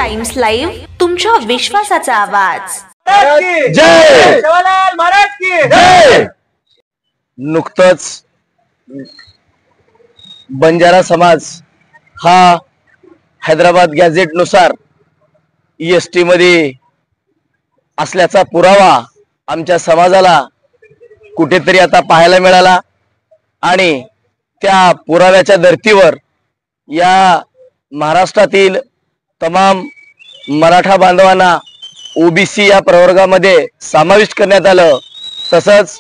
Times live, तुमच्या विश्वासाचा आवाज। जय शिवलाल महाराज की जय। नुकतंच बंजारा समाज हा हैदराबाद गॅझेट नुसार EST मध्ये असल्याचा पुरावा आमच्या समाजाला कुठेतरी आता पाहायला मिळाला आणि त्या पुराव्याच्या धर्तीवर या महाराष्ट्रातील तमाम मराठा बांधवांना OBC या प्रवर्गामध्ये समाविष्ट करण्यात आलं। तसंच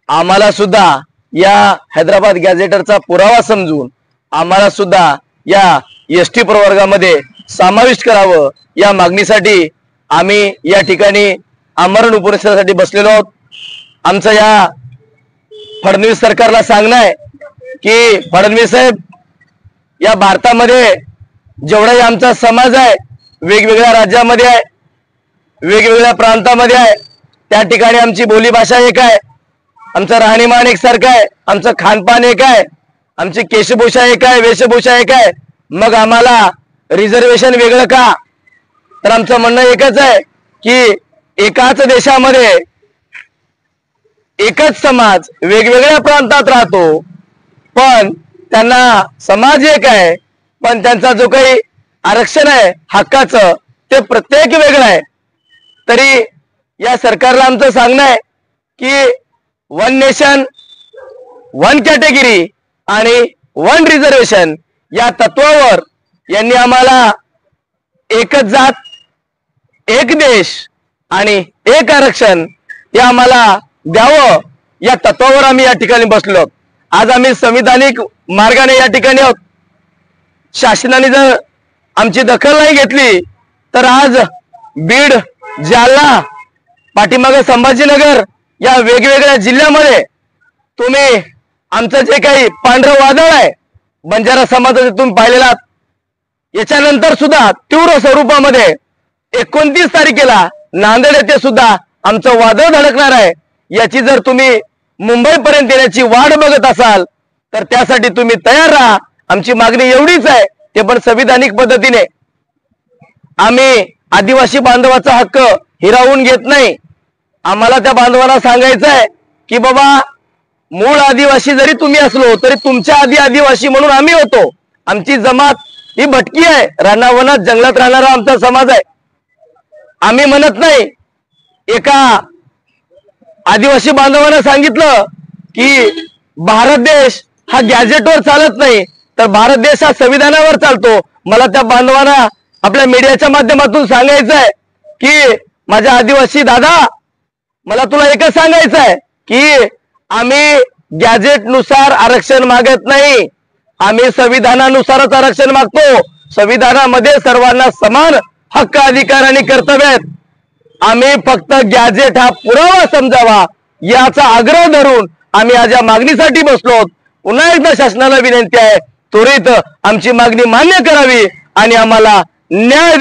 आम्हाला सुद्धा या हैदराबाद गॅझेटरचा पुरावा समजून आम्हाला सुद्धा या ST प्रवर्गामध्ये समाविष्ट करावं या मागणीसाठी आम्ही या ठिकाणी आमरण उपोषणासाठी बसलेलो आहोत। आमचं या फडणवीस सरकारला सांगणं आहे की फडणवीस साहेब, या भारतामध्ये जेवढाही आमचा समाज आहे वेगवेगळ्या राज्यामध्ये आहे, वेगवेगळ्या प्रांतामध्ये आहे, त्या ठिकाणी आमची बोली भाषा एक आहे, आमचं राहणीमान एकसारखं आहे, आमचं खानपान एक आहे, आमची केशभूषा एक आहे, वेशभूषा एक आहे। मग आम्हाला रिझर्वेशन वेगळं का? तर आमचं म्हणणं एकच आहे की एकाच देशामध्ये एकच समाज वेगवेगळ्या प्रांतात राहतो, पण त्यांना समाज एक आहे, पण त्यांचा जो काही आरक्षण आहे हक्काचं ते प्रत्येक वेगळं आहे। तरी या सरकारला आमचं सांगणं आहे की वन नेशन वन कॅटेगरी आणि वन रिझर्वेशन या तत्वावर यांनी आम्हाला एकच जात एक देश आणि एक आरक्षण हे आम्हाला द्यावं या तत्वावर आम्ही या ठिकाणी बसलो। आज आम्ही संविधानिक मार्गाने या ठिकाणी आहोत। शासनाने जर आमची दखल नाही घेतली तर आज बीड, जालना, पाठीमागे संभाजीनगर या वेगवेगळ्या जिल्ह्यामध्ये तुम्ही आमचं जे काही पांढरं वादळ आहे बंजारा समाजाचे तुम्ही पाहिलेला आहात। याच्यानंतर सुद्धा तीव्र स्वरूपामध्ये 29 तारखेला नांदेड येथे सुद्धा आमचं वादळ धडकणार आहे। याची जर तुम्ही मुंबईपर्यंत येण्याची वाट बघत असाल तर त्यासाठी तुम्ही तयार राहा। आमची मागणी एवढीच आहे, ते पण संविधानिक पद्धतीने। आम्ही आदिवासी बांधवाचा हक्क हिरावून घेत नाही। आम्हाला त्या बांधवांना सांगायचं आहे की बाबा, मूळ आदिवासी जरी तुम्ही असलो तरी तुमच्या आधी आदिवासी म्हणून आम्ही होतो। आमची जमात ही भटकी आहे, रानावनात जंगलात राहणारा आमचा समाज आहे। आम्ही म्हणत नाही। एका आदिवासी बांधवांना सांगितलं की भारत देश हा गॅझेटवर चालत नाही, तर भारत देश हा संविधानावर चालतो। मला त्या बांधवांना आपल्या मीडियाच्या माध्यमातून सांगायचं आहे की माझ्या आदिवासी दादा, मला तुला एकच सांगायचं आहे की आम्ही गॅझेट नुसार आरक्षण मागत नाही, आम्ही संविधानानुसारच आरक्षण मागतो। संविधानामध्ये सर्वांना समान हक्क, अधिकार आणि कर्तव्य आहेत। आम्ही फक्त गॅझेट हा पुरावा समजावा याचा आग्रह धरून आम्ही आज या मागणीसाठी बसलो। पुन्हा एकदा शासनाला विनंती आहे, त्वरित आमची मागणी मान्य करावी आणि आम्हाला न्याय